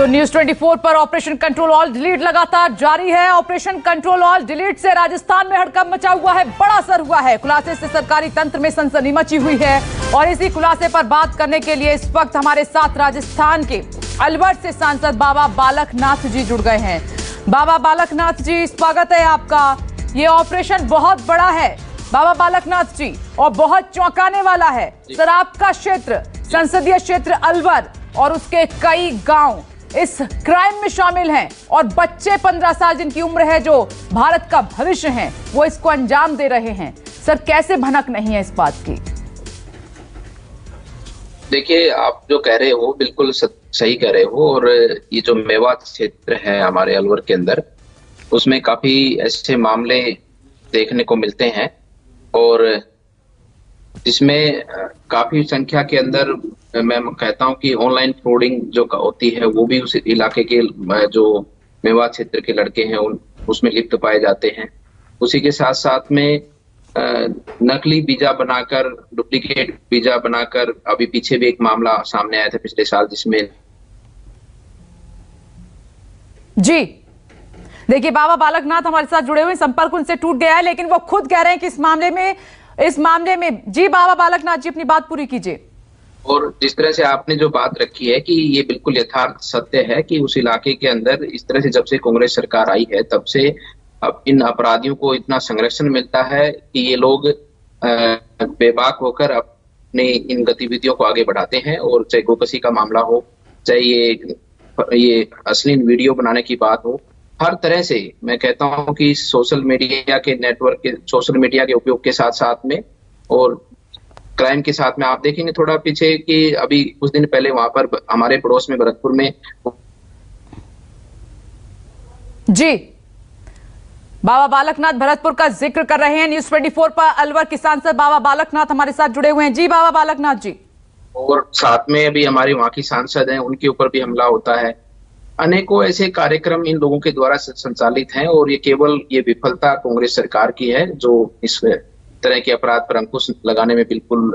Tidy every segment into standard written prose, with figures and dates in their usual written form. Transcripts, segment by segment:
News 24 पर operation control all delete लगातार जारी है। ऑपरेशन कंट्रोल ऑल डिलीट से राजस्थान में हड़कंप मचा हुआ है, बड़ा असर हुआ है। खुलासे से सरकारी तंत्र में सनसनी मची हुई है और इसी खुलासे पर बात करने के लिए इस वक्त हमारे साथ राजस्थान के अलवर से सांसद बाबा बालक नाथ जी जुड़ गए हैं। बाबा बालक नाथ जी, स्वागत है आपका। ये ऑपरेशन बहुत बड़ा है बाबा बालक नाथ जी और बहुत चौंकाने वाला है। सर, आपका क्षेत्र, संसदीय क्षेत्र अलवर और उसके कई गांव इस क्राइम में शामिल हैं और बच्चे 15 साल जिनकी उम्र है, जो भारत का भविष्य हैं, वो इसको अंजाम दे रहे हैं। सर, कैसे भनक नहीं है इस बात की? देखिए, आप जो कह रहे हो बिल्कुल सही कह रहे हो। और ये जो मेवात क्षेत्र है हमारे अलवर के अंदर, उसमें काफी ऐसे मामले देखने को मिलते हैं और जिसमें काफी संख्या के अंदर मैं कहता हूं कि ऑनलाइन फ्रॉडिंग जो होती है वो भी उस इलाके के जो मेवात क्षेत्र के लड़के हैं उसमें लिप्त पाए जाते हैं। उसी के साथ साथ में नकली वीजा बनाकर, डुप्लीकेट वीजा बनाकर, अभी पीछे भी एक मामला सामने आया था पिछले साल जिसमें जी देखिए, बाबा बालक नाथ हमारे साथ जुड़े हुए, संपर्क उनसे टूट गया है, लेकिन वो खुद कह रहे हैं कि इस मामले में जी बाबा बालक नाथ जी, अपनी बात पूरी कीजिए। और जिस तरह से आपने जो बात रखी है कि ये बिल्कुल यथार्थ सत्य है कि उस इलाके के अंदर इस तरह से जब से कांग्रेस सरकार आई है तब से अब इन अपराधियों को इतना संरक्षण मिलता है कि ये लोग बेबाक होकर अपने इन गतिविधियों को आगे बढ़ाते हैं। और चाहे गोकशी का मामला हो, चाहे ये अश्लील वीडियो बनाने की बात हो, हर तरह से मैं कहता हूं कि सोशल मीडिया के नेटवर्क के, सोशल मीडिया के उपयोग के साथ साथ में और क्राइम के साथ में आप देखेंगे थोड़ा पीछे कि अभी कुछ दिन पहले वहां पर हमारे पड़ोस में भरतपुर में जी बाबा बालक नाथ भरतपुर का जिक्र कर रहे हैं। न्यूज 24 पर अलवर के सांसद बाबा बालक नाथ हमारे साथ जुड़े हुए हैं। जी बाबा बालक नाथ जी। और साथ में अभी हमारे वहां की सांसद हैं, उनके ऊपर भी हमला होता है। अनेकों ऐसे कार्यक्रम इन लोगों के द्वारा संचालित हैं और ये केवल ये विफलता कांग्रेस सरकार की है जो इस तरह के अपराध पर अंकुश लगाने में बिल्कुल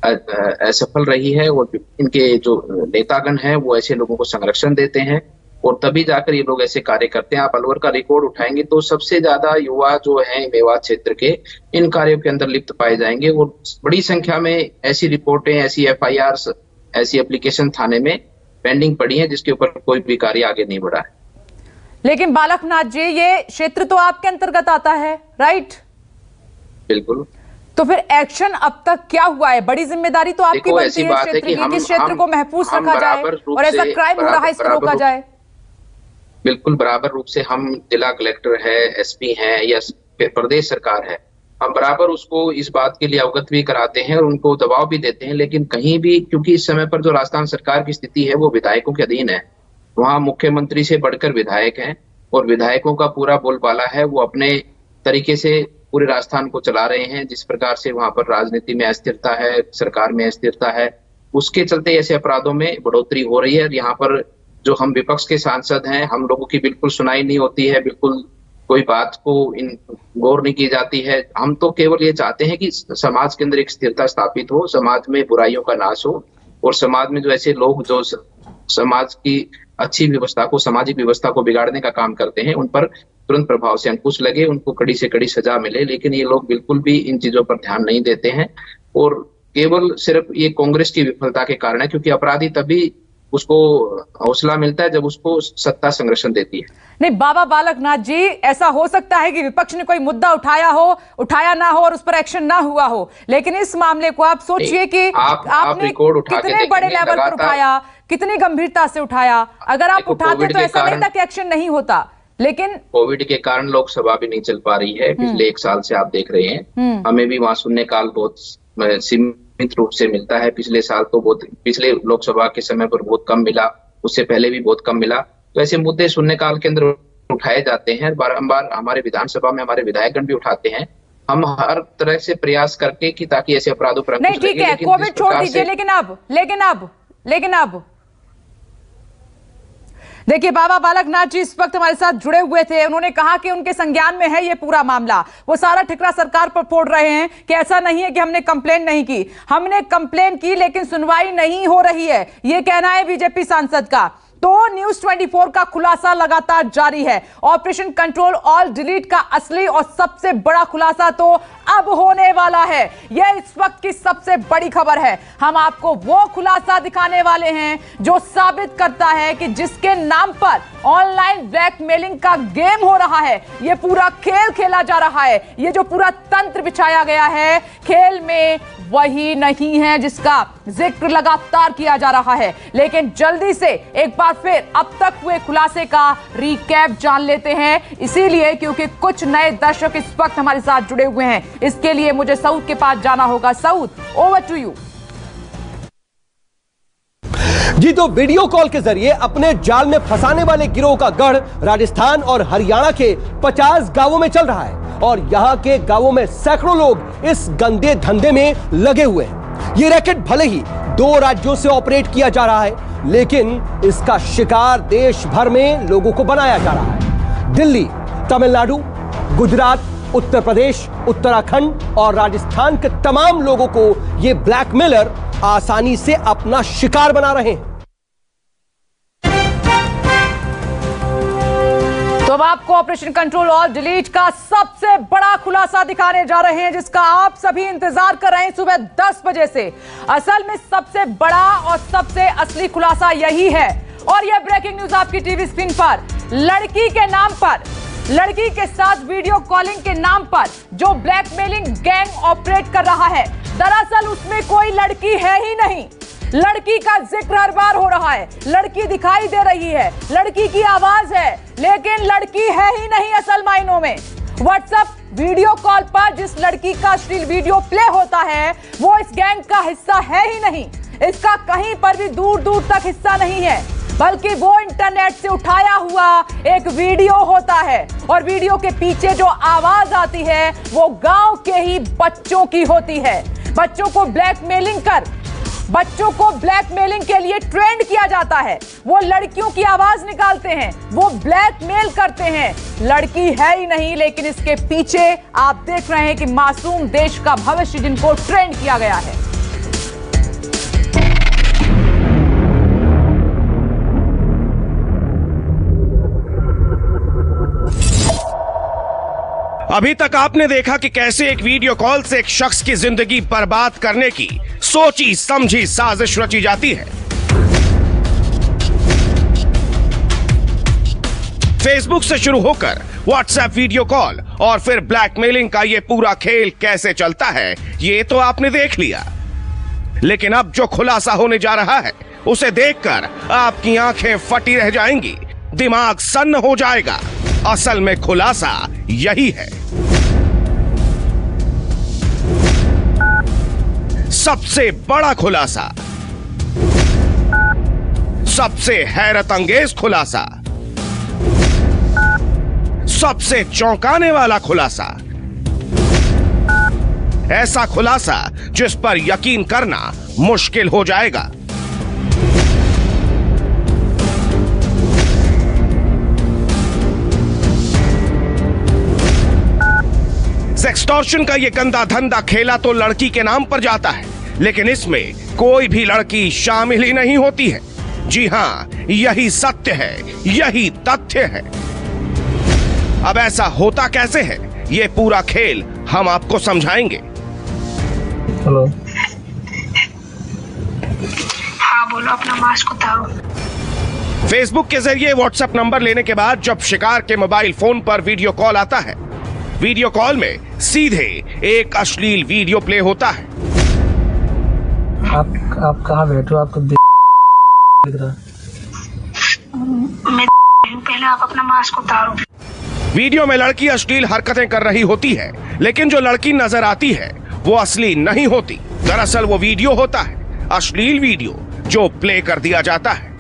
असफल रही है। और इनके जो नेतागण हैं वो ऐसे लोगों को संरक्षण देते हैं और तभी जाकर ये लोग ऐसे कार्य करते हैं। आप अलवर का रिकॉर्ड उठाएंगे तो सबसे ज्यादा युवा जो है मेवात क्षेत्र के इन कार्यों के अंदर लिप्त पाए जाएंगे और बड़ी संख्या में ऐसी रिपोर्टें, ऐसी FIR, ऐसी एप्लीकेशन थाने में पेंडिंग पड़ी है जिसके ऊपर कोई भी कार्य आगे नहीं बढ़ा है। लेकिन बालक नाथ जी, ये क्षेत्र तो आपके अंतर्गत आता है, राइट? बिल्कुल। तो फिर एक्शन अब तक क्या हुआ है? बड़ी जिम्मेदारी तो आपकी बनती है क्षेत्र की, किस क्षेत्र को महफूज रखा जाए और ऐसा क्राइम हो रहा है इसको रोका जाए। बिल्कुल बराबर रूप से हम जिला कलेक्टर है, SP है या प्रदेश सरकार है, हम बराबर उसको इस बात के लिए अवगत भी कराते हैं और उनको दबाव भी देते हैं। लेकिन कहीं भी, क्योंकि इस समय पर जो राजस्थान सरकार की स्थिति है वो विधायकों के अधीन है, वहां मुख्यमंत्री से बढ़कर विधायक हैं और विधायकों का पूरा बोलबाला है। वो अपने तरीके से पूरे राजस्थान को चला रहे हैं। जिस प्रकार से वहां पर राजनीति में अस्थिरता है, सरकार में अस्थिरता है, उसके चलते ऐसे अपराधों में बढ़ोतरी हो रही है। यहाँ पर जो हम विपक्ष के सांसद हैं, हम लोगों की बिल्कुल सुनाई नहीं होती है, बिल्कुल कोई बात को गौर नहीं की जाती है। हम तो केवल ये चाहते हैं कि समाज के अंदर एक स्थिरता स्थापित हो, समाज में बुराइयों का नाश हो और समाज में जो ऐसे लोग जो समाज की अच्छी व्यवस्था को, सामाजिक व्यवस्था को बिगाड़ने का काम करते हैं, उन पर तुरंत प्रभाव से अंकुश लगे, उनको कड़ी से कड़ी सजा मिले। लेकिन ये लोग बिल्कुल भी इन चीजों पर ध्यान नहीं देते हैं और केवल सिर्फ ये कांग्रेस की विफलता के कारण है, क्योंकि अपराधी तभी उसको हौसला मिलता है जब उसको सत्ता संरक्षण देती है। नहीं बाबा बालक नाथ जी, ऐसा हो सकता है कि विपक्ष ने कोई मुद्दा उठाया हो, उठाया ना हो और उस पर एक्शन ना हुआ हो, लेकिन इस मामले को आप सोचिए कि आपने कितने बड़े लेवल पर उठाया, कितनी गंभीरता से उठाया। अगर आप उठाते तो ऐसा नहीं था कि एक्शन नहीं होता। लेकिन कोविड के कारण लोकसभा भी नहीं चल पा रही है पिछले 1 साल से, आप देख रहे हैं। हमें भी वहां शून्यकाल बहुत सीमित रूप से मिलता है। पिछले साल तो बहुत, पिछले लोकसभा के समय पर बहुत कम मिला, उससे पहले भी बहुत कम मिला। तो ऐसे मुद्दे शून्यकाल के अंदर उठाए जाते हैं बारंबार, हमारे विधानसभा में हमारे विधायकगण भी उठाते हैं। हम हर तरह से प्रयास करके कि ताकि ऐसे अपराधों पर नहीं, ठीक है, कोविड छोड़ दीजिए, लेकिन अब देखिए, बाबा बालक नाथ जी इस वक्त हमारे साथ जुड़े हुए थे। उन्होंने कहा कि उनके संज्ञान में है ये पूरा मामला। वो सारा ठिकरा सरकार पर फोड़ रहे हैं कि ऐसा नहीं है कि हमने कंप्लेन नहीं की, हमने कंप्लेन की लेकिन सुनवाई नहीं हो रही है, ये कहना है बीजेपी सांसद का। तो न्यूज 24 का खुलासा लगातार जारी है। ऑपरेशन कंट्रोल ऑल डिलीट का असली और सबसे बड़ा खुलासा तो अब होने वाला है। यह इस वक्त की सबसे बड़ी खबर है। हम आपको वो खुलासा दिखाने वाले हैं जो साबित करता है कि जिसके नाम पर ऑनलाइन ब्लैकमेलिंग का गेम हो रहा है, यह पूरा खेल खेला जा रहा है, यह जो पूरा तंत्र बिछाया गया है, खेल में वही नहीं है जिसका जिक्र लगातार किया जा रहा है। लेकिन जल्दी से एक बार फिर अब तक हुए खुलासे का रिकैप जान लेते हैं, इसीलिए क्योंकि कुछ नए दर्शक इस वक्त हमारे साथ जुड़े हुए हैं। इसके लिए मुझे सऊद के पास जाना होगा। Saud, over to you. जी, तो वीडियो कॉल के जरिए अपने जाल में फंसाने वाले गिरोह का गढ़ राजस्थान और हरियाणा के 50 गांवों में चल रहा है और यहां के गांवों में सैकड़ों लोग इस गंदे धंधे में लगे हुए हैं। ये रैकेट भले ही 2 राज्यों से ऑपरेट किया जा रहा है, लेकिन इसका शिकार देश भर में लोगों को बनाया जा रहा है। दिल्ली, तमिलनाडु, गुजरात, उत्तर प्रदेश, उत्तराखंड और राजस्थान के तमाम लोगों को ये ब्लैकमेलर आसानी से अपना शिकार बना रहे हैं। तो अब आपको ऑपरेशन कंट्रोल ऑल डिलीट का सबसे बड़ा खुलासा दिखाने जा रहे हैं, जिसका आप सभी इंतजार कर रहे हैं सुबह 10 बजे से। असल में सबसे बड़ा और सबसे असली खुलासा यही है और यह ब्रेकिंग न्यूज आपकी टीवी स्क्रीन पर। लड़की के नाम पर, लड़की के साथ वीडियो कॉलिंग के नाम पर जो ब्लैकमेलिंग गैंग ऑपरेट कर रहा है, दरअसल उसमें कोई लड़की है ही नहीं। लड़की का जिक्र हर बार हो रहा है, लड़की दिखाई दे रही है, लड़की की आवाज है, लेकिन लड़की है ही नहीं असल मायनों में। व्हाट्सएप वीडियो कॉल पर जिस लड़की का अश्लील वीडियो प्ले होता है वो इस गैंग का हिस्सा है ही नहीं। इसका कहीं पर भी दूर दूर तक हिस्सा नहीं है, बल्कि वो इंटरनेट से उठाया हुआ एक वीडियो होता है और वीडियो के पीछे जो आवाज आती है वो गांव के ही बच्चों की होती है। बच्चों को ब्लैकमेलिंग के लिए ट्रेंड किया जाता है। वो लड़कियों की आवाज निकालते हैं, वो ब्लैकमेल करते हैं। लड़की है ही नहीं, लेकिन इसके पीछे आप देख रहे हैं कि मासूम देश का भविष्य जिनको ट्रेंड किया गया है। अभी तक आपने देखा कि कैसे एक वीडियो कॉल से एक शख्स की जिंदगी बर्बाद करने की सोची समझी साजिश रची जाती है। फेसबुक से शुरू होकर व्हाट्सएप वीडियो कॉल और फिर ब्लैकमेलिंग का ये पूरा खेल कैसे चलता है, ये तो आपने देख लिया। लेकिन अब जो खुलासा होने जा रहा है उसे देखकर आपकी आंखें फटी रह जाएंगी, दिमाग सन्न हो जाएगा। असल में खुलासा यही है। सबसे बड़ा खुलासा, सबसे हैरत अंगेज खुलासा, सबसे चौंकाने वाला खुलासा, ऐसा खुलासा जिस पर यकीन करना मुश्किल हो जाएगा। सेक्सटॉर्शन का यह गंदा धंधा खेला तो लड़की के नाम पर जाता है, लेकिन इसमें कोई भी लड़की शामिल ही नहीं होती है। जी हां, यही सत्य है, यही तथ्य है। अब ऐसा होता कैसे है, ये पूरा खेल हम आपको समझाएंगे। हेलो, हाँ बोलो, अपना मास्क उतारो। फेसबुक के जरिए व्हाट्सएप नंबर लेने के बाद जब शिकार के मोबाइल फोन पर वीडियो कॉल आता है, वीडियो कॉल में सीधे एक अश्लील वीडियो प्ले होता है। आप कहाँ बैठे हो? आपको दिख रहा? मैं पहले आप अपना मास्क उतारो। वीडियो में लड़की अश्लील हरकतें कर रही होती है, लेकिन जो लड़की नजर आती है वो असली नहीं होती। दरअसल वो वीडियो होता है अश्लील वीडियो जो प्ले कर दिया जाता है।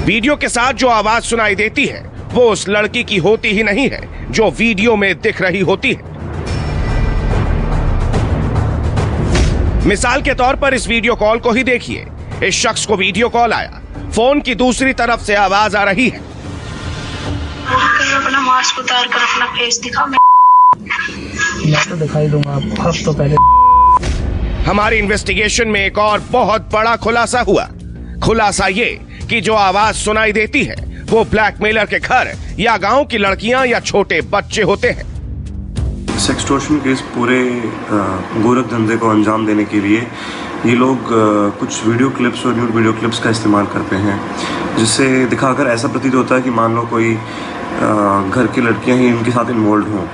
वीडियो के साथ जो आवाज सुनाई देती है वो उस लड़की की होती ही नहीं है जो वीडियो में दिख रही होती है। मिसाल के तौर पर इस वीडियो कॉल को ही देखिए। इस शख्स को वीडियो कॉल आया, फोन की दूसरी तरफ से आवाज आ रही है। अपना मास्क उतार कर अपना फेस दिखाओ। मैं तो दिखाई दूंगा आपको, अब तो पहले। हमारी इन्वेस्टिगेशन में एक और बहुत बड़ा खुलासा हुआ। खुलासा ये कि जो आवाज सुनाई देती है वो ब्लैकमेलर के घर या गांव की लड़कियां या छोटे बच्चे होते हैं। सेक्सटॉर्शन के इस पूरे गोरख धंधे को अंजाम देने के लिए ये लोग कुछ वीडियो क्लिप्स और न्यूड वीडियो क्लिप्स का इस्तेमाल करते हैं, जिससे दिखाकर ऐसा प्रतीत होता है कि मान लो कोई घर की लड़कियां ही इनके साथ इन्वॉल्व हों,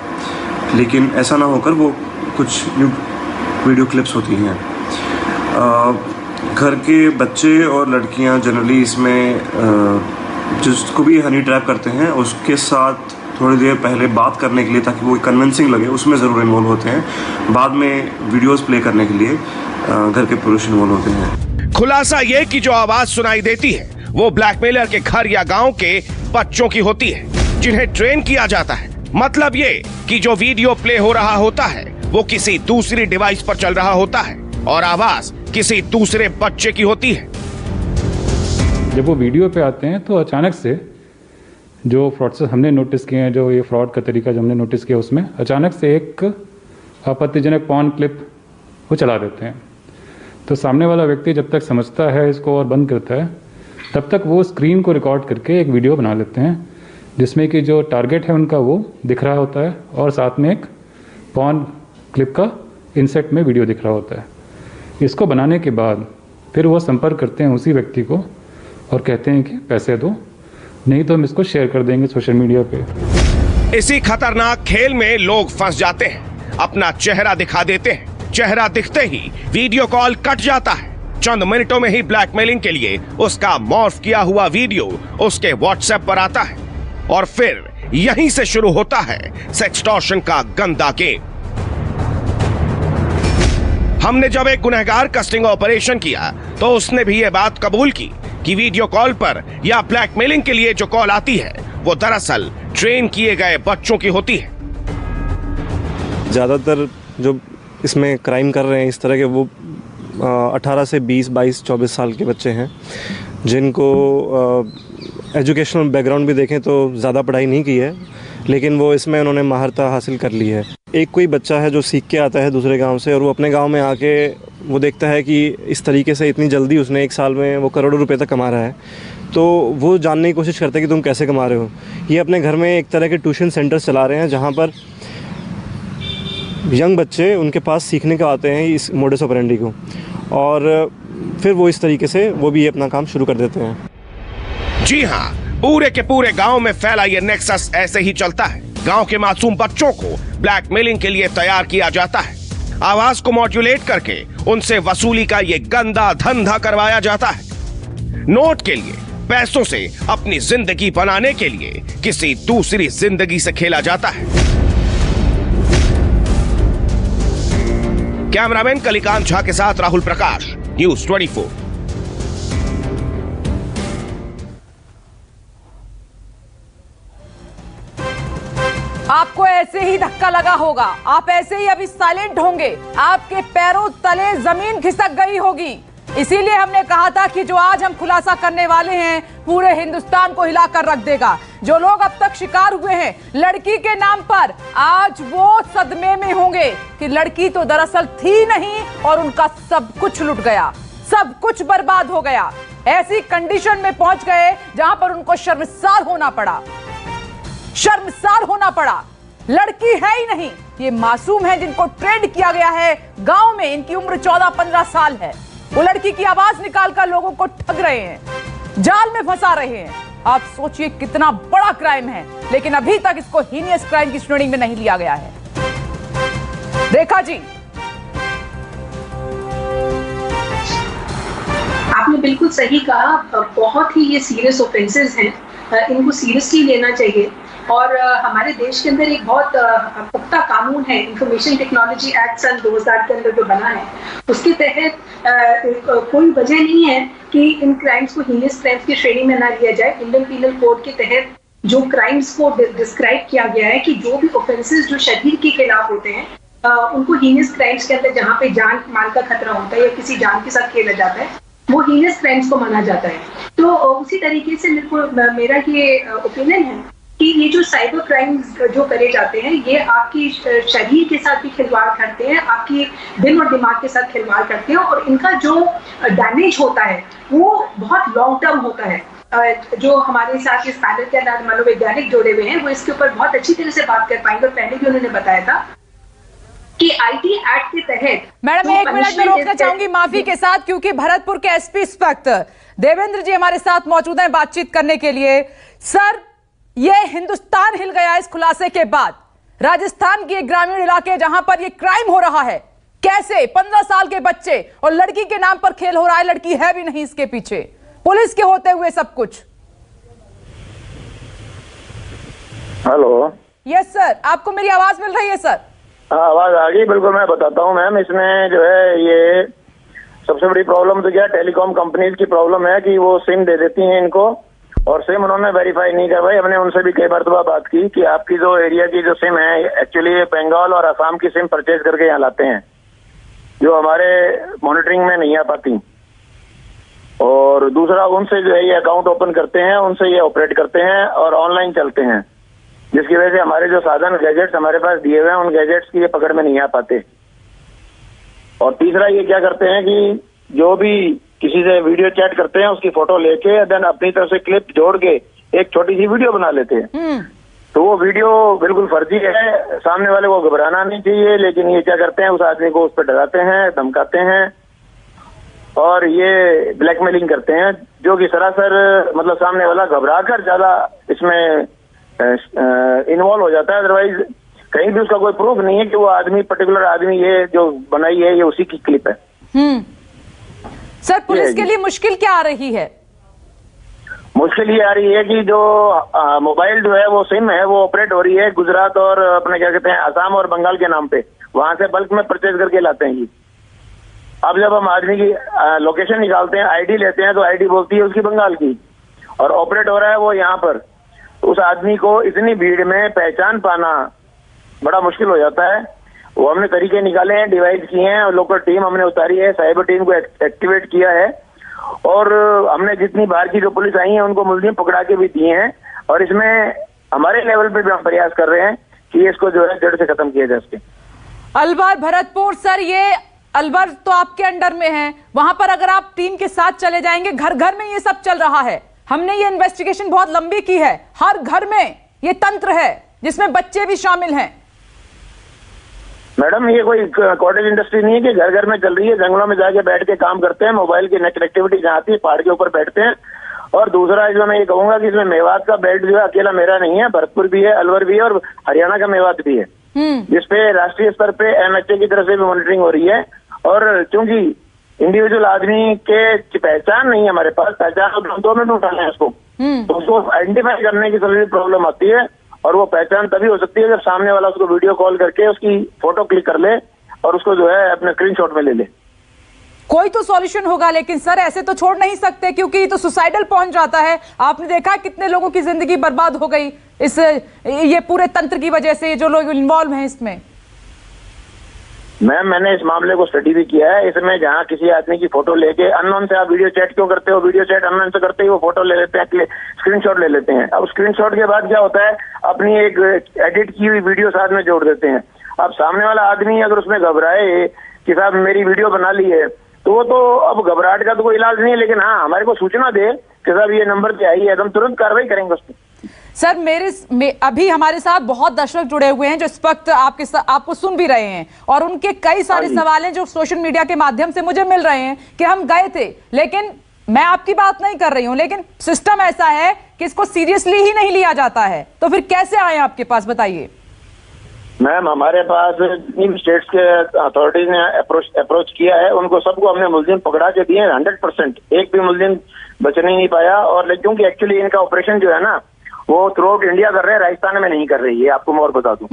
लेकिन ऐसा ना होकर वो कुछ न्यूड वीडियो क्लिप्स होती हैं। घर के बच्चे और लड़कियां जनरली इसमें जिसको भी हनी ट्रैप करते हैं उसके साथ थोड़ी देर पहले बात करने के लिए, ताकि वो कन्विंसिंग लगे, उसमें ज़रूर इन्वॉल्व होते हैं। बाद में वीडियोस प्ले करने के लिए घर के पुरुष इन्वॉल्व होते हैं। खुलासा ये कि जो आवाज सुनाई देती है वो ब्लैकमेलर के घर या गांव के बच्चों की होती है, जिन्हें ट्रेन किया जाता है। मतलब ये कि जो वीडियो प्ले हो रहा होता है वो किसी दूसरी डिवाइस पर चल रहा होता है और आवाज किसी दूसरे बच्चे की होती है। जब वो वीडियो पे आते हैं तो अचानक से जो फ्रॉडस्टर हमने नोटिस किए हैं, जो ये फ्रॉड का तरीका जो हमने नोटिस किया, उसमें अचानक से एक आपत्तिजनक पॉर्न क्लिप वो चला देते हैं। तो सामने वाला व्यक्ति जब तक समझता है इसको और बंद करता है, तब तक वो स्क्रीन को रिकॉर्ड करके एक वीडियो बना लेते हैं, जिसमें कि जो टारगेट है उनका वो दिख रहा होता है और साथ में एक पॉर्न क्लिप का इंसर्ट में वीडियो दिख रहा होता है। इसको बनाने के बाद फिर वो संपर्क करते हैं उसी व्यक्ति को और कहते हैं कि पैसे दो, नहीं तो हम इसको शेयर कर देंगे सोशल मीडिया पे। इसी खतरनाक खेल में लोग फंस जाते हैं, अपना चेहरा दिखा देते हैं। चेहरा दिखते ही वीडियो कॉल कट जाता है। चंद मिनटों में ही ब्लैकमेलिंग के लिए उसका मॉर्फ किया हुआ वीडियो उसके व्हाट्सएप पर आता है और फिर यहीं से शुरू होता है सेक्सटॉर्शन का गंदा गेम। हमने जब एक गुनहगार का स्टिंग ऑपरेशन किया तो उसने भी ये बात कबूल की कि वीडियो कॉल पर या ब्लैकमेलिंग के लिए जो कॉल आती है वो दरअसल ट्रेन किए गए बच्चों की होती है। ज़्यादातर जो इसमें क्राइम कर रहे हैं इस तरह के वो 18 से 20, 22, 24 साल के बच्चे हैं, जिनको एजुकेशनल बैकग्राउंड भी देखें तो ज़्यादा पढ़ाई नहीं की है, लेकिन वो इसमें उन्होंने महारत हासिल कर ली है। एक कोई बच्चा है जो सीख के आता है दूसरे गांव से और वो अपने गांव में आके वो देखता है कि इस तरीके से इतनी जल्दी उसने 1 साल में वो करोड़ों रुपए तक कमा रहा है, तो वो जानने की कोशिश करता है कि तुम कैसे कमा रहे हो। ये अपने घर में एक तरह के ट्यूशन सेंटर्स चला रहे हैं, जहाँ पर यंग बच्चे उनके पास सीखने को आते हैं इस मोडस ऑपरेंडी को, और फिर वो इस तरीके से वो भी अपना काम शुरू कर देते हैं। जी हाँ, पूरे के पूरे गांव में फैला ये नेक्सस ऐसे ही चलता है। गांव के मासूम बच्चों को ब्लैकमेलिंग के लिए तैयार किया जाता है। आवाज को मॉड्यूलेट करके उनसे वसूली का ये गंदा धंधा करवाया जाता है। नोट के लिए, पैसों से अपनी जिंदगी बनाने के लिए किसी दूसरी जिंदगी से खेला जाता है। कैमरामैन कलिकांत झा के साथ राहुल प्रकाश, न्यूज़ 24। आपको ऐसे ही धक्का लगा होगा, आप ऐसे ही अभी साइलेंट होंगे, आपके पैरों तले जमीन खिसक गई होगी। इसीलिए हमने कहा था कि जो आज हम खुलासा करने वाले हैं पूरे हिंदुस्तान को हिलाकर रख देगा। जो लोग अब तक शिकार हुए हैं लड़की के नाम पर, आज वो सदमे में होंगे कि लड़की तो दरअसल थी नहीं और उनका सब कुछ लुट गया, सब कुछ बर्बाद हो गया। ऐसी कंडीशन में पहुंच गए जहां पर उनको शर्मसार होना पड़ा, शर्मसार होना पड़ा। लड़की है ही नहीं, ये मासूम है जिनको ट्रेंड किया गया है गांव में। इनकी उम्र 14-15 साल है। वो लड़की की आवाज निकालकर लोगों को ठग रहे हैं, जाल में फंसा रहे हैं। आप सोचिए कितना बड़ा क्राइम है, लेकिन अभी तक इसको हीनियस क्राइम की श्रेणी में नहीं लिया गया है। रेखा जी, आपने बिल्कुल सही कहा, बहुत ही ये सीरियस ऑफेंसेस हैं, इनको सीरियसली लेना चाहिए। और हमारे देश के अंदर एक बहुत पुख्ता कानून है, इंफॉर्मेशन टेक्नोलॉजी एक्ट सन 2000 के अंदर जो बना है, उसके तहत कोई वजह नहीं है कि इन क्राइम्स को हीनियस क्राइम्स की श्रेणी में ना लिया जाए। इंडियन पीनल कोड के तहत जो क्राइम्स को डिस्क्राइब किया गया है कि जो भी ऑफेंसेस जो शरीर के खिलाफ होते हैं उनको हीनियस क्राइम्स के अंदर, जहाँ पे जान माल का खतरा होता है या किसी जान के साथ खेला जाता है, वो हीनियस क्राइम्स को माना जाता है। तो उसी तरीके से मेरा ये ओपिनियन है कि ये जो साइबर क्राइम्स जो करे जाते हैं ये आपकी शरीर के साथ भी खिलवाड़ करते हैं, आपकी दिल और दिमाग के साथ खिलवाड़ करते हैं, और इनका जो डैमेज होता है वो बहुत लॉन्ग टर्म होता है। जो हमारे साथ इस पैनल के अंदर मनोवैज्ञानिक जोड़े हुए हैं वो इसके ऊपर बहुत अच्छी तरह से बात कर पाएंगे। और पहले भी उन्होंने बताया था कि आईटी एक्ट के तहत मैडम 1 मिनट में रोकना चाहूंगी माफी के साथ, क्योंकि भरतपुर के एसपी इंस्पेक्टर देवेंद्र जी हमारे साथ मौजूद हैं बातचीत करने के लिए। सर, ये हिंदुस्तान हिल गया इस खुलासे के बाद। राजस्थान के ग्रामीण इलाके जहां पर ये क्राइम हो रहा है, कैसे 15 साल के बच्चे और लड़की के नाम पर खेल हो रहा है, लड़की है भी नहीं इसके पीछे, पुलिस के होते हुए सब कुछ। हेलो, यस सर, आपको मेरी आवाज मिल रही है सर? हाँ, आवाज आ गई, बिल्कुल मैं बताता हूँ मैम। इसमें जो है ये सबसे बड़ी प्रॉब्लम तो क्या टेलीकॉम कंपनीज की प्रॉब्लम है कि वो सिम दे देती हैं इनको, और सिम उन्होंने वेरीफाई नहीं करवाई। हमने उनसे भी कई मरतबा बात की कि आपकी जो एरिया की जो सिम है एक्चुअली ये बंगाल और असम की सिम परचेज करके यहाँ लाते हैं, जो हमारे मॉनिटरिंग में नहीं आ पाती। और दूसरा, उनसे जो है ये अकाउंट ओपन करते हैं, उनसे ये ऑपरेट करते हैं और ऑनलाइन चलते हैं, जिसकी वजह से हमारे जो साधन गैजेट्स हमारे पास दिए हुए हैं उन गैजेट्स की ये पकड़ में नहीं आ पाते। और तीसरा, ये क्या करते हैं कि जो भी किसी से वीडियो चैट करते हैं उसकी फोटो लेके देन अपनी तरफ से क्लिप जोड़ के एक छोटी सी वीडियो बना लेते हैं। तो वो वीडियो बिल्कुल फर्जी है, सामने वाले को घबराना नहीं चाहिए, लेकिन ये क्या करते हैं उस आदमी को उस पर डराते हैं, धमकाते हैं और ये ब्लैकमेलिंग करते हैं, जो कि सरासर मतलब सामने वाला घबरा कर ज्यादा इसमें इन्वॉल्व हो जाता है। अदरवाइज कहीं भी उसका कोई प्रूफ नहीं है कि वो आदमी पर्टिकुलर आदमी ये जो बनाई है ये उसी की क्लिप है। सर, पुलिस के लिए मुश्किल क्या आ रही है? मुश्किल ये आ रही है कि जो मोबाइल जो है वो सिम है वो ऑपरेट हो रही है गुजरात और अपने क्या कहते हैं असम और बंगाल के नाम पे, वहां से बल्क में परचेज करके लाते हैं जी। अब जब हम आदमी की लोकेशन निकालते हैं, आईडी लेते हैं, तो आईडी बोलती है उसकी बंगाल की और ऑपरेट हो रहा है वो यहाँ पर। उस आदमी को इतनी भीड़ में पहचान पाना बड़ा मुश्किल हो जाता है। वो हमने तरीके निकाले हैं, डिवाइड किए हैं और लोकल टीम हमने उतारी है, साइबर टीम को एक्टिवेट किया है और हमने जितनी बाहर की जो पुलिस आई है उनको मुलजिम पकड़ा के भी दिए हैं। और इसमें हमारे लेवल पे भी हम प्रयास कर रहे हैं कि इसको जो है जड़ से खत्म किया जा सके। अलवर भरतपुर, सर ये अलवर तो आपके अंडर में है, वहां पर अगर आप टीम के साथ चले जाएंगे, घर घर में ये सब चल रहा है। हमने ये इन्वेस्टिगेशन बहुत लंबी की है, हर घर में ये तंत्र है जिसमें बच्चे भी शामिल हैं। मैडम, ये कोई कॉटेज इंडस्ट्री नहीं है कि घर घर में चल रही है, जंगलों में जाके बैठ के काम करते हैं, मोबाइल की कनेक्टिविटी जहाँ आती है पहाड़ के ऊपर बैठते हैं। और दूसरा इसमें मैं ये कहूंगा कि इसमें मेवात का बेल्ट जो है अकेला मेरा नहीं है, भरतपुर भी है, अलवर भी है और हरियाणा का मेवात भी है, जिसपे राष्ट्रीय स्तर पे एमएचए की तरफ से भी मॉनिटरिंग हो रही है। और चूंकि इंडिविजुअल आदमी के पहचान नहीं है हमारे पास, पहचान 2 मिनट उठाना है उसको, तो उसको आइडेंटिफाई करने की सबसे प्रॉब्लम आती है। और वो पहचान तभी हो सकती है जब सामने वाला उसको वीडियो कॉल करके उसकी फोटो क्लिक कर ले और उसको जो है अपने स्क्रीनशॉट में ले ले। कोई तो सॉल्यूशन होगा, लेकिन सर ऐसे तो छोड़ नहीं सकते क्योंकि तो सुसाइडल पहुंच जाता है। आपने देखा कितने लोगों की जिंदगी बर्बाद हो गई इस ये पूरे तंत्र की वजह से, जो लोग इन्वॉल्व हैं इसमें। मैम, मैंने इस मामले को स्टडी भी किया है। इसमें जहाँ किसी आदमी की फोटो लेके अननोन से आप वीडियो चैट क्यों करते हो, वीडियो चैट अननोन से करते ही वो फोटो ले लेते हैं, स्क्रीनशॉट ले लेते हैं। अब स्क्रीनशॉट के बाद क्या होता है, अपनी एक एडिट की हुई वीडियो साथ में जोड़ देते हैं। अब सामने वाला आदमी अगर उसमें घबराए कि साहब मेरी वीडियो बना ली है, तो वो तो अब घबराहट का तो कोई इलाज नहीं है, लेकिन हाँ हमारे को सूचना दे कि साहब ये नंबर पे आई है, हम तुरंत कार्रवाई करेंगे उस पर। सर अभी हमारे साथ बहुत दर्शक जुड़े हुए हैं जो इस वक्त आपको सुन भी रहे हैं और उनके कई सारे सवाल हैं जो सोशल मीडिया के माध्यम से मुझे मिल रहे हैं कि हम गए थे, लेकिन मैं आपकी बात नहीं कर रही हूं, लेकिन सिस्टम ऐसा है कि इसको सीरियसली ही नहीं लिया जाता है। तो फिर कैसे आए आपके पास, बताइए। मैम, हमारे पास जितनी भी स्टेट्स के अथॉरिटीज ने अप्रोच किया है उनको सबको हमने मुलजिम पकड़ा के दिए 100%, एक भी मुलजिम बचने नहीं पाया। और क्योंकि एक्चुअली इनका ऑपरेशन जो है ना वो थ्रू आउट इंडिया कर रहे हैं, राजस्थान में नहीं कर रही है। आपको मैं और बता दूं,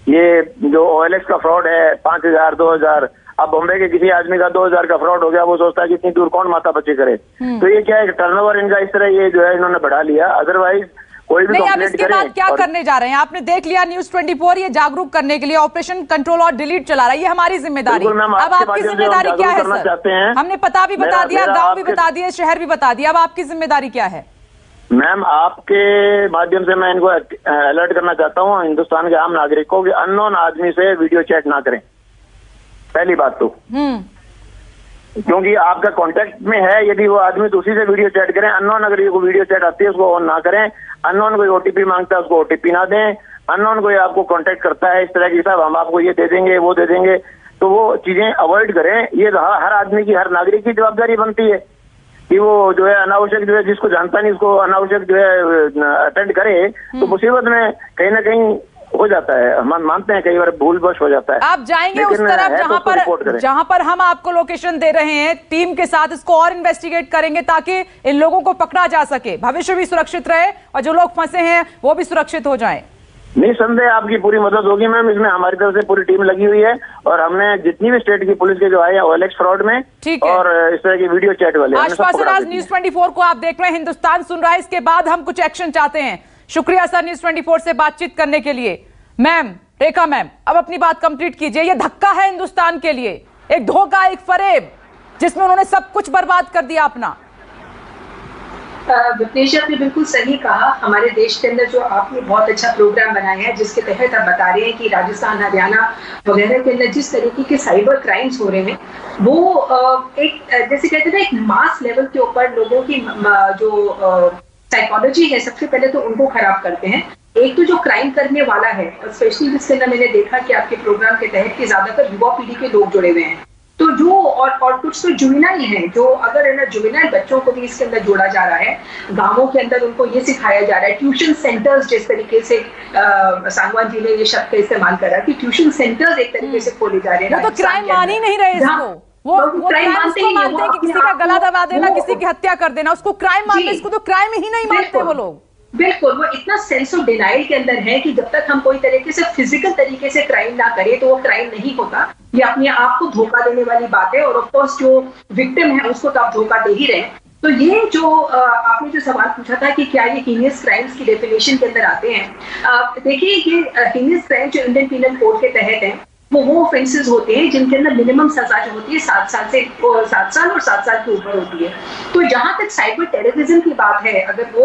ये जो OLX का फ्रॉड है 5000 2000, अब बॉम्बे के किसी आदमी का 2000 का फ्रॉड हो गया, वो सोचता है कि इतनी दूर कौन माता बच्चे करे। तो ये क्या है, टर्नओवर इनका इस तरह ये जो है इन्होंने बढ़ा लिया। अदरवाइज कोई भी नहीं, अब इसके बाद क्या करने जा रहे हैं? आपने देख लिया न्यूज़ 24 ये जागरूक करने के लिए ऑपरेशन कंट्रोल और डिलीट चला रहा है, ये हमारी जिम्मेदारी। अब आपकी जिम्मेदारी क्या है सर? हमने पता भी बता दिया, गांव भी बता दिया, शहर भी बता दिया, अब आपकी जिम्मेदारी क्या है? मैम आपके माध्यम से मैं इनको अलर्ट करना चाहता हूँ, हिंदुस्तान के आम नागरिक को, कि अननोन आदमी से वीडियो चैट ना करें। पहली बात तो क्योंकि आपका कांटेक्ट में है यदि वो आदमी तो उसी से वीडियो चैट करें। अननोन अगर को वीडियो चैट आती है उसको ऑन ना करें। अननोन कोई ओटीपी मांगता है उसको ओटीपी ना दें। अननोन कोई आपको कांटेक्ट करता है इस तरह की, साहब हम आपको ये दे देंगे वो दे देंगे, तो वो चीजें अवॉइड करें। ये हर आदमी की, हर नागरिक की जवाबदारी बनती है कि वो जो है अनावश्यक जो है जिसको जानता नहीं उसको अनावश्यक जो है अटेंड करे, तो मुसीबत में कहीं ना कहीं हो जाता है। हम मानते हैं कई बार भूलवश हो जाता है। आप जाएंगे उस तरफ जहां पर हम आपको लोकेशन दे रहे हैं, टीम के साथ इसको और इन्वेस्टिगेट करेंगे ताकि इन लोगों को पकड़ा जा सके, भविष्य भी सुरक्षित रहे और जो लोग फंसे हैं वो भी सुरक्षित हो जाएं। निसंदेह आपकी पूरी मदद होगी मैम। इसमें हमारी तरफ से पूरी टीम लगी हुई है और हमने जितनी भी स्टेट की पुलिस के जो आए हैं OLX फ्रॉड में और इस तरह की वीडियो चैट वाले आश्वासन आज न्यूज 24 को आप देख रहे हैं, हिंदुस्तान सुन रहा है। इसके बाद हम कुछ एक्शन चाहते हैं। शुक्रिया सर न्यूज 24 से बातचीत करने के लिए। मैम, रेखा मैम, अब अपनी बात कंप्लीट कीजिए। ये धक्का है हिंदुस्तान के लिए, एक धोखा, एक फरेब जिसमें उन्होंने सब कुछ बर्बाद कर दिया अपना। विपनेश आपने बिल्कुल सही कहा। हमारे देश के अंदर जो आपने बहुत अच्छा प्रोग्राम बनाया है जिसके तहत आप बता रहे हैं कि राजस्थान, हरियाणा वगैरह के अंदर जिस तरीके के साइबर क्राइम्स हो रहे हैं वो एक जैसे कहते हैं ना, एक मास लेवल के ऊपर लोगों की जो साइकोलॉजी है सबसे पहले तो उनको खराब करते हैं। एक तो जो क्राइम करने वाला है, स्पेशली जिसके अंदर मैंने देखा कि आपके प्रोग्राम के तहत कि ज्यादातर युवा पीढ़ी के लोग जुड़े हुए हैं, तो जो और कुछ तो जुवेनाइल हैं, जो अगर है ना जुवेनाइल बच्चों को भी इसके अंदर जोड़ा जा रहा है। गांवों के अंदर उनको ये सिखाया जा रहा है, ट्यूशन सेंटर्स जिस तरीके से सांगवान जी ने ये शब्द का इस्तेमाल करा कि ट्यूशन सेंटर्स एक तरीके से खोले जा रहे हैं। वो तो क्राइम मान ही नहीं रहे इसको, वो क्राइम मानते हैं कि किसी का गला दबा देना, किसी की हत्या कर देना, उसको क्राइम मानते, इसको तो क्राइम ही नहीं मानते वो लोग। बिल्कुल, वो इतना सेंस ऑफ डिनाइल के अंदर है कि जब तक हम कोई तरीके से फिजिकल तरीके से क्राइम ना करें तो वो क्राइम नहीं होता। ये अपने आप को धोखा देने वाली बात है और ऑफ कोर्स जो विक्टिम है उसको तो आप धोखा दे ही रहे हैं। तो ये जो आपने जो सवाल पूछा था कि क्या ये हीनियस क्राइम्स की डेफिनेशन के अंदर आते हैं, देखिए ये हीनियस क्राइम जो इंडियन पीनल कोड के तहत है वो ऑफेंसेस होते हैं जिनके अंदर मिनिमम सजा जो होती है 7 साल और 7 साल के ऊपर होती है। तो जहां तक साइबर टेररिज्म की बात है, अगर वो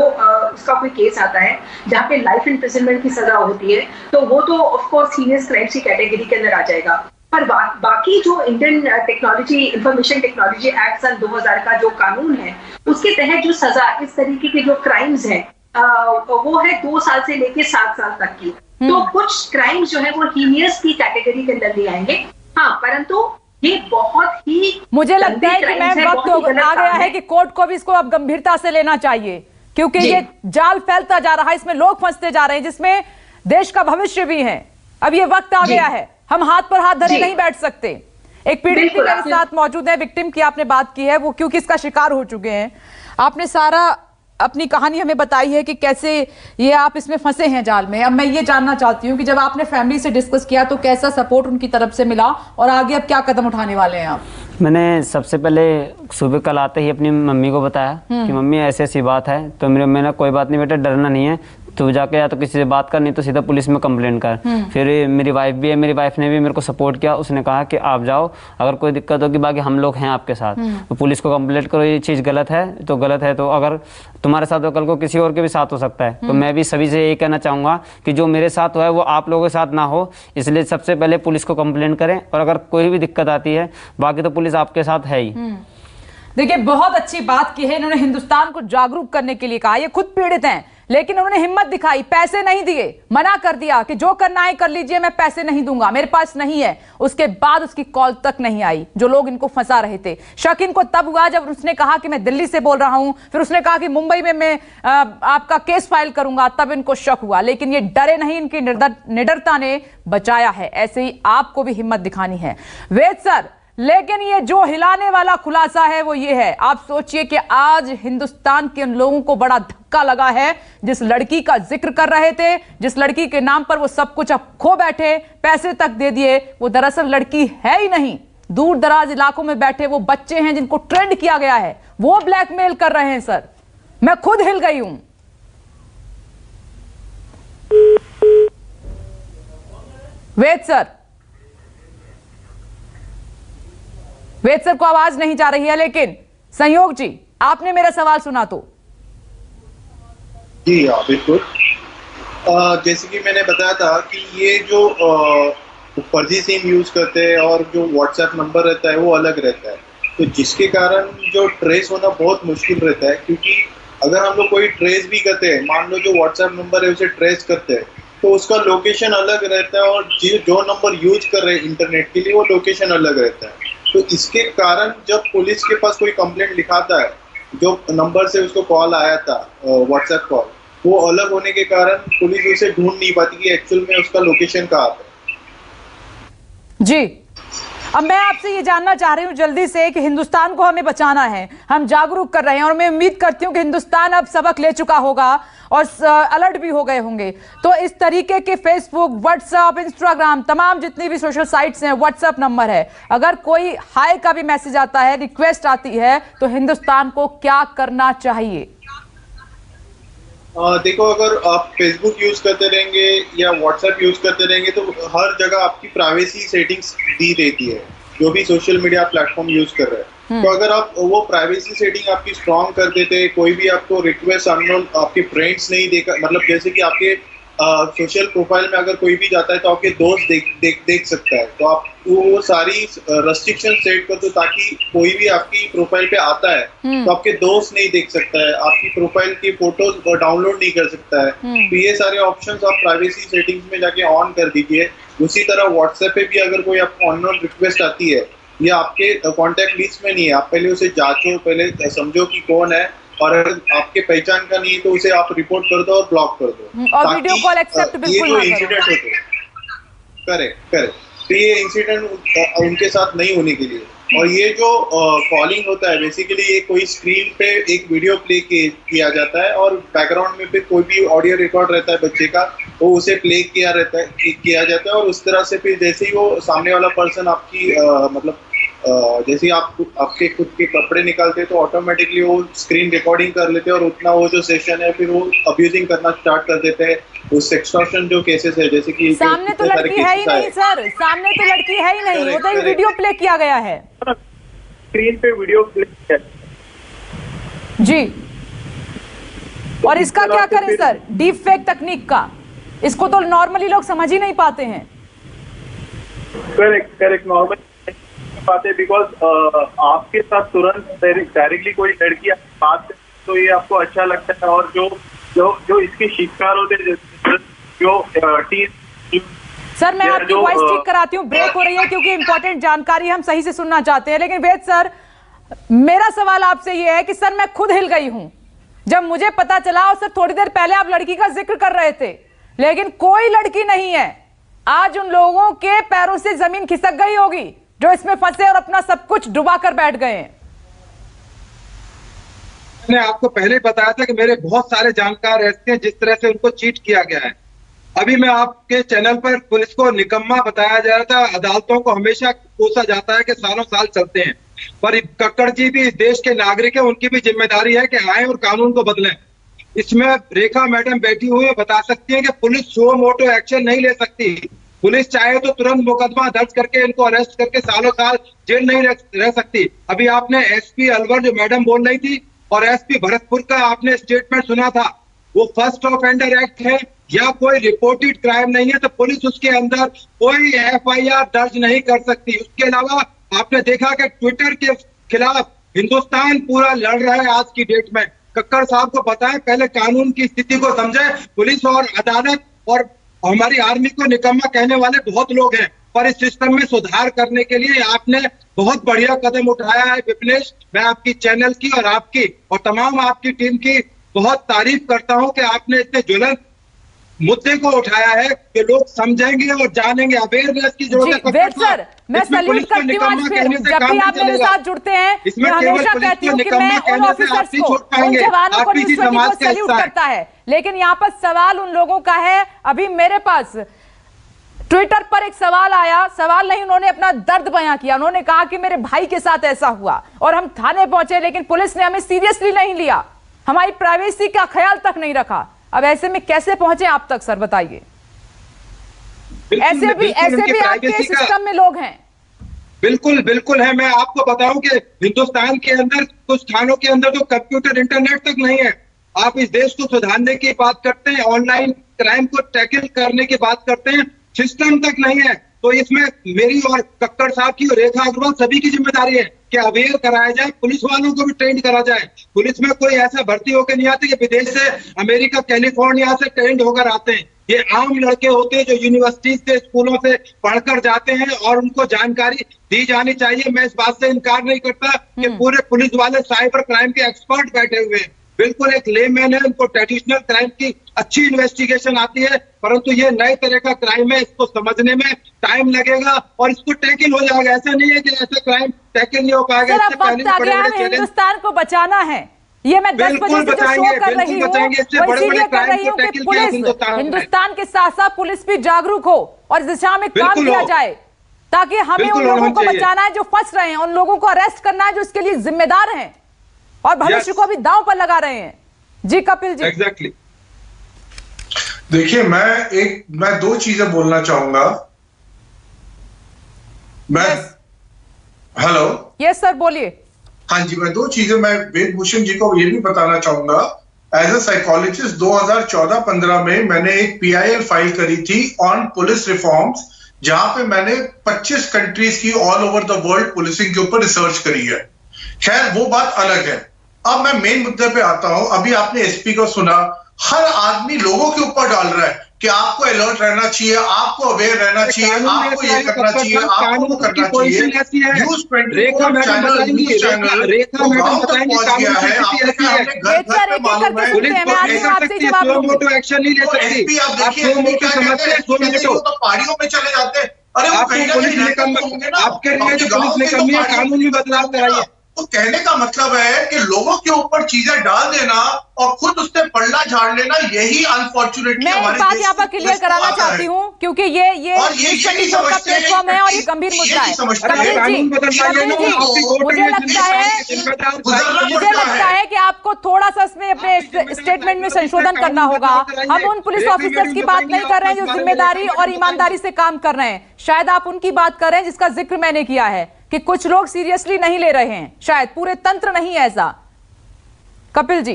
उसका कोई केस आता है जहां पे लाइफ इम्प्रिजनमेंट की सजा होती है तो वो तो ऑफ कोर्स हीनियस क्राइम्स की कैटेगरी के अंदर आ जाएगा। पर बाकी जो Indian technology information technology act सन 2000 का जो कानून है उसके तहत जो सजा इस तरीके के जो क्राइम्स हैं वो है 2 साल से लेके 7 साल तक की। तो कुछ क्राइम्स जो है वो हीनियस की कैटेगरी के अंदर ले आएंगे। हाँ, परंतु ये बहुत ही मुझे लगता है कि मैं वक्त आ गया है कि कोर्ट को भी इसको अब गंभीरता से लेना चाहिए, क्योंकि ये जाल फैलता जा रहा है, इसमें लोग फंसते जा रहे हैं जिसमें देश का भविष्य भी है। अब ये वक्त आ गया है, हम हाथ पर हाथ धरे नहीं बैठ सकते। एक पीड़ित भी मेरे साथ मौजूद है, विक्टिम की आपने बात की है, वो क्योंकि इसका शिकार हो चुके हैं। आपने सारा अपनी कहानी हमें बताई है कि कैसे ये आप इसमें फंसे हैं जाल में। अब मैं ये जानना चाहती हूँ कि जब आपने फैमिली से डिस्कस किया तो कैसा सपोर्ट उनकी तरफ से मिला और आगे अब क्या कदम उठाने वाले हैं आप? मैंने सबसे पहले सुबह कल आते ही अपनी मम्मी को बताया कि मम्मी ऐसी ऐसी बात है। तो मेरे मैंने कोई बात नहीं बेटा, डरना नहीं है, तो जाके या तो किसी से बात कर, नहीं तो सीधा पुलिस में कंप्लेंट कर। फिर मेरी वाइफ भी है, मेरी वाइफ ने भी मेरे को सपोर्ट किया। उसने कहा कि आप जाओ, अगर कोई दिक्कत होगी बाकी हम लोग हैं आपके साथ। तो पुलिस को कंप्लेंट करो, ये चीज़ गलत है तो गलत है, तो अगर तुम्हारे साथ हो कल को किसी और के भी साथ हो सकता है। तो मैं भी सभी से यही कहना चाहूँगा कि जो मेरे साथ हुआ है वो आप लोगों के साथ ना हो, इसलिए सबसे पहले पुलिस को कंप्लेंट करें। और अगर कोई भी दिक्कत आती है बाकी तो पुलिस आपके साथ है ही। देखिए, बहुत अच्छी बात की है, इन्होंने हिंदुस्तान को जागरूक करने के लिए कहा। ये खुद पीड़ित हैं लेकिन उन्होंने हिम्मत दिखाई, पैसे नहीं दिए, मना कर दिया कि जो करना है कर लीजिए, मैं पैसे नहीं दूंगा, मेरे पास नहीं है। उसके बाद उसकी कॉल तक नहीं आई। जो लोग इनको फंसा रहे थे, शक इनको तब हुआ जब उसने कहा कि मैं दिल्ली से बोल रहा हूं, फिर उसने कहा कि मुंबई में मैं आपका केस फाइल करूंगा, तब इनको शक हुआ। लेकिन ये डरे नहीं, इनकी निडरता ने बचाया है। ऐसे ही आपको भी हिम्मत दिखानी है वेद सर। लेकिन ये जो हिलाने वाला खुलासा है वो ये है, आप सोचिए कि आज हिंदुस्तान के उन लोगों को बड़ा धक्का लगा है जिस लड़की का जिक्र कर रहे थे, जिस लड़की के नाम पर वो सब कुछ अब खो बैठे, पैसे तक दे दिए। वो दरअसल लड़की है ही नहीं, दूर दराज इलाकों में बैठे वो बच्चे हैं जिनको ट्रेंड किया गया है, वो ब्लैकमेल कर रहे हैं। सर, मैं खुद हिल गई हूं। वेद सर को आवाज नहीं जा रही है, लेकिन संयोग जी आपने मेरा सवाल सुना तो जी हाँ, बिल्कुल। जैसे कि मैंने बताया था कि ये जो फर्जी सिम यूज करते हैं और जो व्हाट्सएप नंबर रहता है वो अलग रहता है, तो जिसके कारण जो ट्रेस होना बहुत मुश्किल रहता है। क्योंकि अगर हम लोग कोई ट्रेस भी करते हैं, मान लो जो व्हाट्सएप नंबर है उसे ट्रेस करते हैं, तो उसका लोकेशन अलग रहता है और जो नंबर यूज कर रहे हैं इंटरनेट के लिए वो लोकेशन अलग रहता है। तो इसके कारण जब पुलिस के पास कोई कंप्लेंट लिखाता है, जो नंबर से उसको कॉल आया था व्हाट्सएप कॉल, वो अलग होने के कारण पुलिस उसे ढूंढ नहीं पाती कि एक्चुअल में उसका लोकेशन कहाँ पे। जी, अब मैं आपसे ये जानना चाह रही हूँ जल्दी से कि हिंदुस्तान को हमें बचाना है, हम जागरूक कर रहे हैं और मैं उम्मीद करती हूँ कि हिंदुस्तान अब सबक ले चुका होगा और अलर्ट भी हो गए होंगे। तो इस तरीके के फेसबुक, व्हाट्सएप, इंस्टाग्राम, तमाम जितनी भी सोशल साइट्स हैं, व्हाट्सएप नंबर है, अगर कोई हाय का भी मैसेज आता है, रिक्वेस्ट आती है, तो हिंदुस्तान को क्या करना चाहिए? देखो, अगर आप फेसबुक यूज करते रहेंगे या व्हाट्सएप यूज करते रहेंगे तो हर जगह आपकी प्राइवेसी सेटिंग्स दी देती है, जो भी सोशल मीडिया प्लेटफॉर्म यूज कर रहे हैं। तो अगर आप वो प्राइवेसी सेटिंग आपकी स्ट्रांग कर देते, कोई भी आपको रिक्वेस्ट अननोन आपके फ्रेंड्स नहीं देखा, मतलब जैसे कि आपके सोशल प्रोफाइल में अगर कोई भी जाता है तो आपके दोस्त देख सकता है, तो आप वो सारी रेस्ट्रिक्शन सेट कर दो ताकि कोई भी आपकी प्रोफाइल पे आता है तो आपके दोस्त नहीं देख सकता है, आपकी प्रोफाइल की फोटोज डाउनलोड नहीं कर सकता है। तो ये सारे ऑप्शंस आप प्राइवेसी सेटिंग्स में जाके ऑन कर दीजिए। उसी तरह व्हाट्सएप पे भी अगर कोई आपको अननोन रिक्वेस्ट आती है या आपके कॉन्टेक्ट लिस्ट में नहीं है, आप पहले उसे जांचो, पहले समझो कि कौन है, और अगर आपके पहचान का नहीं है तो उसे आप रिपोर्ट कर दो और ब्लॉक कर दो। और वीडियो कॉल एक्सेप्ट बिल्कुल ना करो। इंसिडेंट होते करेक्ट, तो ये इंसिडेंट उनके साथ नहीं होने के लिए। और ये जो कॉलिंग होता है, बेसिकली ये कोई स्क्रीन पे एक वीडियो प्ले किया जाता है और बैकग्राउंड में भी कोई भी ऑडियो रिकॉर्ड रहता है बच्चे का, वो उसे प्ले किया जाता है और उस तरह से फिर जैसे ही वो सामने वाला पर्सन आपकी मतलब जैसे आप आपके खुद के कपड़े निकालते हैं तो ऑटोमेटिकली वो स्क्रीन रिकॉर्डिंग कर लेते हैं और उतना वो जो सेशन है फिर वो अब्यूजिंग करना स्टार्ट कर देते हैं। उस एक्सटॉर्शन जो केसेस है, जैसे कि सामने तो लड़की है ही नहीं सर, सामने तो लड़की है ही नहीं, वो तो वीडियो प्ले किया गया है, स्क्रीन पे वीडियो प्ले किया जी। और इसका क्या करें सर, डीप फेक तकनीक का? इसको तो नॉर्मली लोग समझ ही नहीं पाते हैं। करेक्ट नॉर्मल बात है, बिकॉज आपके साथ तुरंत डायरेक्टली कोई लड़की बात तो ये आपको अच्छा लगता है, और जो इसके शिकार होते हैं जो सर, मैं आपकी वॉइस ठीक कराती हूँ, ब्रेक हो रही है क्योंकि इंपॉर्टेंट जानकारी हम सही से सुनना चाहते हैं। लेकिन वेद सर, मेरा सवाल आपसे ये है कि सर मैं खुद हिल गई हूं जब मुझे पता चला, और सर थोड़ी देर पहले आप लड़की का जिक्र कर रहे थे, लेकिन कोई लड़की नहीं है। आज उन लोगों के पैरों से जमीन खिसक गई होगी जो इसमें फंसे और अपना सब कुछ डुबा कर बैठ गए हैं। मैंने आपको पहले बताया था कि मेरे बहुत सारे जानकार ऐसे हैं जिस तरह से उनको चीट किया गया है। अभी मैं आपके चैनल पर पुलिस को निकम्मा बताया जा रहा था, अदालतों को हमेशा कोसा जाता है कि सालों साल चलते हैं, पर कक्कड़ जी भी इस देश के नागरिक है, उनकी भी जिम्मेदारी है कि आए और कानून को बदलें। इसमें रेखा मैडम बैठी हुई बता सकती है कि पुलिस सो मोटो एक्शन नहीं ले सकती। पुलिस चाहे तो तुरंत मुकदमा दर्ज करके इनको अरेस्ट करके सालों साल जेल नहीं रह सकती। अभी आपने एसपी अलवर जो मैडम बोल रही थी और एसपी भरतपुर का आपने स्टेटमेंट सुना था, वो फर्स्ट ऑफेंडर एक्ट है या कोई रिपोर्टेड क्राइम नहीं है तो पुलिस उसके अंदर कोई एफआईआर दर्ज नहीं कर सकती। उसके अलावा आपने देखा कि ट्विटर के खिलाफ हिंदुस्तान पूरा लड़ रहा है आज की डेट में। कक्कड़ साहब को पता है, पहले कानून की स्थिति को समझे। पुलिस और अदालत और हमारी आर्मी को निकम्मा कहने वाले बहुत लोग हैं, पर इस सिस्टम में सुधार करने के लिए आपने बहुत बढ़िया कदम उठाया है विपिनेश। मैं आपकी चैनल की और आपकी और तमाम आपकी टीम की बहुत तारीफ करता हूं कि आपने इतने ज्वलंत मुद्दे को उठाया है कि लोग समझेंगे और जानेंगे। अवेयरनेस की जरूरत है। सर, मैं सैल्यूट करती हूं आज फिर, जब भी आप मेरे साथ जुड़ते हैं मैं हमेशा कहती हूं कि मैं उन ऑफिसर्स को, उन जवानों को, सैल्यूट करता है। लेकिन यहाँ पर सवाल उन लोगों का है। अभी मेरे पास ट्विटर पर एक सवाल आया, सवाल नहीं, उन्होंने अपना दर्द बयां किया। उन्होंने कहा कि मेरे भाई के साथ ऐसा हुआ और हम थाने पहुंचे लेकिन पुलिस ने हमें सीरियसली नहीं लिया, हमारी प्राइवेसी का ख्याल तक नहीं रखा। अब ऐसे में कैसे पहुंचे आप तक सर, बताइए। ऐसे भी आपके सिस्टम में लोग हैं। बिल्कुल है। मैं आपको बताऊं कि हिंदुस्तान के अंदर कुछ थानों के अंदर तो कंप्यूटर इंटरनेट तक नहीं है। आप इस देश को सुधारने की बात करते हैं, ऑनलाइन क्राइम को टैकल करने की बात करते हैं, सिस्टम तक नहीं है। तो इसमें मेरी और कक्कड़ साहब की और रेखा अग्रवाल सभी की जिम्मेदारी है कि अवेयर कराया जाए, पुलिस वालों को भी ट्रेंड करा जाए। पुलिस में कोई ऐसा भर्ती होकर नहीं आते कि विदेश से, अमेरिका, कैलिफोर्निया से ट्रेंड होकर आते हैं। ये आम लड़के होते हैं जो यूनिवर्सिटी से, स्कूलों से पढ़कर जाते हैं और उनको जानकारी दी जानी चाहिए। मैं इस बात से इनकार नहीं करता कि पूरे पुलिस वाले साइबर क्राइम के एक्सपर्ट बैठे हुए हैं, बिल्कुल एक लेमैन है, उनको ट्रेडिशनल क्राइम की अच्छी इन्वेस्टिगेशन आती है, परंतु ये नए तरह का क्राइम है, इसको समझने में टाइम लगेगा और इसको टैकल हो जाएगा। ऐसा नहीं है कि ऐसा क्राइम टैकल नहीं हो पाएगा। इससे पहले बड़े-बड़े हिंदुस्तान को बचाना है, ये मैं 10 बजे से जो शो कर रही हूँ वो इसीलिए कर रही हूँ कि पुलिस, हिंदुस्तान के साथ साथ पुलिस भी जागरूक हो और इस दिशा में काम किया जाए, ताकि हमें उन लोगों को बचाना है जो फंस रहे हैं, उन लोगों को अरेस्ट करना है जो इसके लिए जिम्मेदार हैं और भविष्य को भी दांव पर लगा रहे हैं। जी कपिल जी। एग्जैक्टली। देखिए, मैं दो चीजें बोलना चाहूंगा। हेलो। यस सर, बोलिए। हाँ जी, मैं दो चीजें, मैं वेद भूषण जी को ये भी बताना चाहूंगा। एज ए साइकोलॉजिस्ट 2014-15 में मैंने एक PIL फाइल करी थी ऑन पुलिस रिफॉर्म्स, जहां पे मैंने 25 कंट्रीज की all over the world policing के ऊपर रिसर्च करी है। खैर, वो बात अलग है। अब मैं मेन मुद्दे पे आता हूं। अभी आपने SP को सुना, हर आदमी लोगों के ऊपर डाल रहा है कि आपको अलर्ट रहना चाहिए, आपको अवेयर रहना चाहिए, आपको ये करना चाहिए, आपको वो करना चाहिए। न्यूज़ 24 चैनल, न्यूज़ चैनल गांव तक पहुंच गया है। आपके घर पे मालूम है, एक्शन नहीं ले सकती। SP आप देखिए, SP क्या कहते हैं, वो तो पहाड़ियों में चले जाते हैं। अरे वो कहीं ना कहीं रहते होंगे ना, आपके लिए पुलिस ने कमी है, कानून में बदलाव कराइए। तो कहने का मतलब है कि लोगों के ऊपर चीजें डाल देना और खुद उससे पल्ला झाड़ लेना, यही अनफॉर्चुनेटली मैं एक बात यहाँ पर क्लियर कराना चाहती हूँ, क्योंकि ये का प्लेटफॉर्म है और ये गंभीर मुद्दा है। मुझे लगता है कि आपको थोड़ा सा इसमें अपने स्टेटमेंट में संशोधन करना होगा। हम उन पुलिस ऑफिसर्स की बात नहीं कर रहे हैं जो जिम्मेदारी और ईमानदारी से काम कर रहे हैं, शायद आप उनकी बात कर रहे हैं जिसका जिक्र मैंने किया है कि कुछ लोग सीरियसली नहीं ले रहे हैं, शायद पूरे तंत्र नहीं है ऐसा। कपिल जी,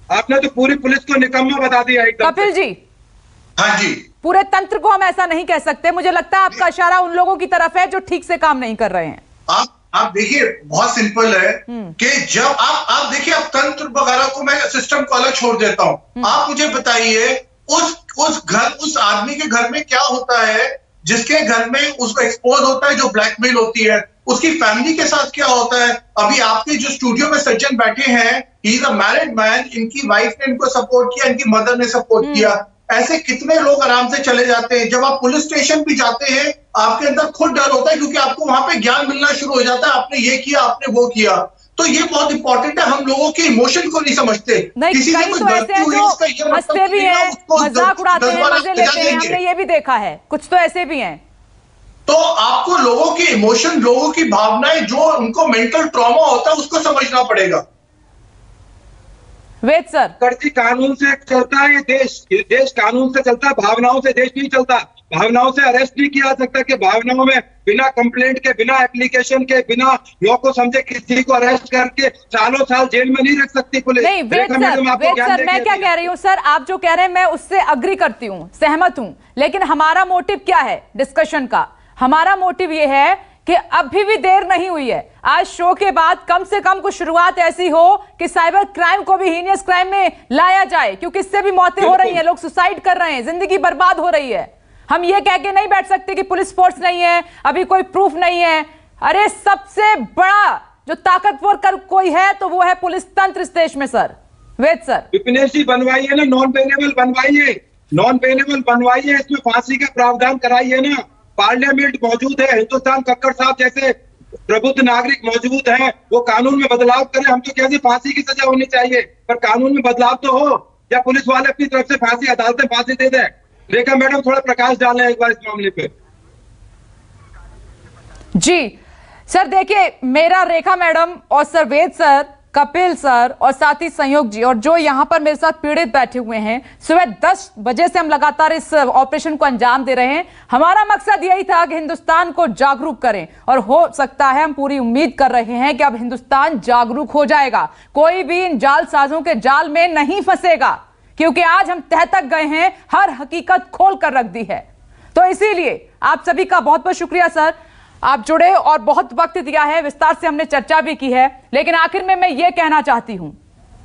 आपने तो पूरी पुलिस को निकम्मा बता दिया एकदम। कपिल जी, हाँ जी, पूरे तंत्र को हम ऐसा नहीं कह सकते। मुझे लगता है आपका इशारा उन लोगों की तरफ है जो ठीक से काम नहीं कर रहे हैं। आप देखिए, बहुत सिंपल है कि जब आप देखिए, आप तंत्र वगैरह को, मैं सिस्टम को अलग छोड़ देता हूं। आप मुझे बताइए, उस आदमी के घर में क्या होता है जिसके घर में उसको एक्सपोज होता है, जो ब्लैकमेल होती है, उसकी फैमिली के साथ क्या होता है। अभी आपके जो स्टूडियो में सज्जन बैठे हैं, he is a married man, इनकी वाइफ ने इनको सपोर्ट किया, इनकी मदर ने सपोर्ट किया। ऐसे कितने लोग आराम से चले जाते हैं। जब आप पुलिस स्टेशन भी जाते हैं, आपके अंदर खुद डर होता है, क्योंकि आपको वहां पे ज्ञान मिलना शुरू हो जाता है, आपने ये किया, आपने वो किया। तो ये बहुत इंपॉर्टेंट है, हम लोगों के इमोशन को नहीं समझते। किसी से कुछ गलती हुई, इसका ये हंसते भी हैं, मजाक उड़ाते हैं, मजे लेते हैं, हमने ये भी देखा है, कुछ तो ऐसे भी हैं। तो आपको लोगों के इमोशन, लोगों की भावनाएं, जो उनको मेंटल ट्रॉमा होता है, उसको समझना पड़ेगा। वेद सर, कर्जी कानून से चलता है ये देश कानून से चलता है, भावनाओं से देश नहीं चलता। भावनाओं से अरेस्ट नहीं किया जा सकता कि भावनाओं में बिना कंप्लेंट के, बिना एप्लीकेशन के, बिना लॉ को समझे किसी को अरेस्ट करके सालों साल जेल में नहीं रख सकती पुलिस। नहीं वेद सर, मैं क्या कह रही हूँ सर, आप जो कह रहे हैं मैं उससे अग्री करती हूँ, सहमत हूँ, लेकिन हमारा मोटिव क्या है डिस्कशन का? हमारा मोटिव ये है कि अभी भी देर नहीं हुई है। आज शो के बाद कम से कम कुछ शुरुआत ऐसी हो कि साइबर क्राइम को भी हीनियस क्राइम में लाया जाए, क्योंकि इससे भी मौतें हो रही हैं, लोग सुसाइड कर रहे हैं, जिंदगी बर्बाद हो रही है। हम ये कह के नहीं बैठ सकते कि पुलिस फोर्स नहीं है, अभी कोई प्रूफ नहीं है। अरे सबसे बड़ा जो ताकतवर कर कोई है तो वो है पुलिस तंत्र इस देश में। सर वेद सर, विपिनेश जी बनवाइए ना, नॉन पेनेबल बनवाइए, इसमें फांसी का प्रावधान कराइए ना। पार्लियामेंट मौजूद है, हिंदुस्तान कक्कड़ साहब जैसे प्रबुद्ध नागरिक मौजूद हैं, वो कानून में बदलाव करें। हम तो कहते फांसी की सजा होनी चाहिए, पर कानून में बदलाव तो हो, या पुलिस वाले अपनी तरफ से फांसी, अदालतें फांसी दे दें। रेखा मैडम थोड़ा प्रकाश डालें एक बार इस मामले पे। जी सर, देखिए मेरा रेखा मैडम और सर वेद सर कपिल सर और साथ ही संयोग जी और जो यहाँ पर मेरे साथ पीड़ित बैठे हुए हैं, सुबह 10 बजे से हम लगातार इस ऑपरेशन को अंजाम दे रहे हैं। हमारा मकसद यही था कि हिंदुस्तान को जागरूक करें और हो सकता है, हम पूरी उम्मीद कर रहे हैं कि अब हिंदुस्तान जागरूक हो जाएगा, कोई भी इन जालसाजों के जाल में नहीं फंसेगा, क्योंकि आज हम तह तक गए हैं, हर हकीकत खोल कर रख दी है। तो इसीलिए आप सभी का बहुत बहुत शुक्रिया सर, आप जुड़े और बहुत वक्त दिया है, विस्तार से हमने चर्चा भी की है। लेकिन आखिर में मैं ये कहना चाहती हूं,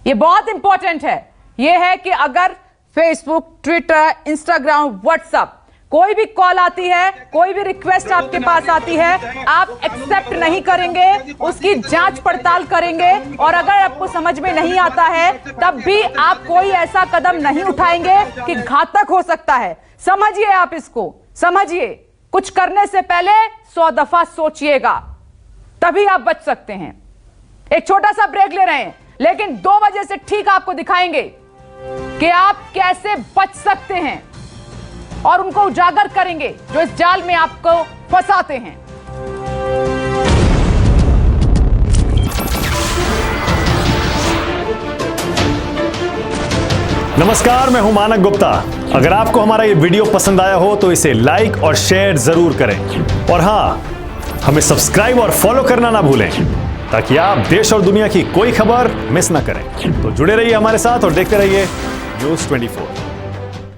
ये बहुत इंपॉर्टेंट है, ये है कि अगर फेसबुक, ट्विटर, इंस्टाग्राम, व्हाट्सएप कोई भी कॉल आती है, कोई भी रिक्वेस्ट आपके पास आती है, आप एक्सेप्ट नहीं करेंगे, उसकी जांच पड़ताल करेंगे और अगर आपको समझ में नहीं आता है तब भी आप कोई ऐसा कदम नहीं उठाएंगे कि घातक हो सकता है। समझिए, आप इसको समझिए, कुछ करने से पहले 100 दफा सोचिएगा, तभी आप बच सकते हैं। एक छोटा सा ब्रेक ले रहे हैं, लेकिन 2 बजे से ठीक आपको दिखाएंगे कि आप कैसे बच सकते हैं और उनको उजागर करेंगे जो इस जाल में आपको फंसाते हैं। नमस्कार, मैं हूं मानक गुप्ता। अगर आपको हमारा ये वीडियो पसंद आया हो तो इसे लाइक और शेयर जरूर करें और हां, हमें सब्सक्राइब और फॉलो करना ना भूलें ताकि आप देश और दुनिया की कोई खबर मिस ना करें। तो जुड़े रहिए हमारे साथ और देखते रहिए न्यूज़ 24।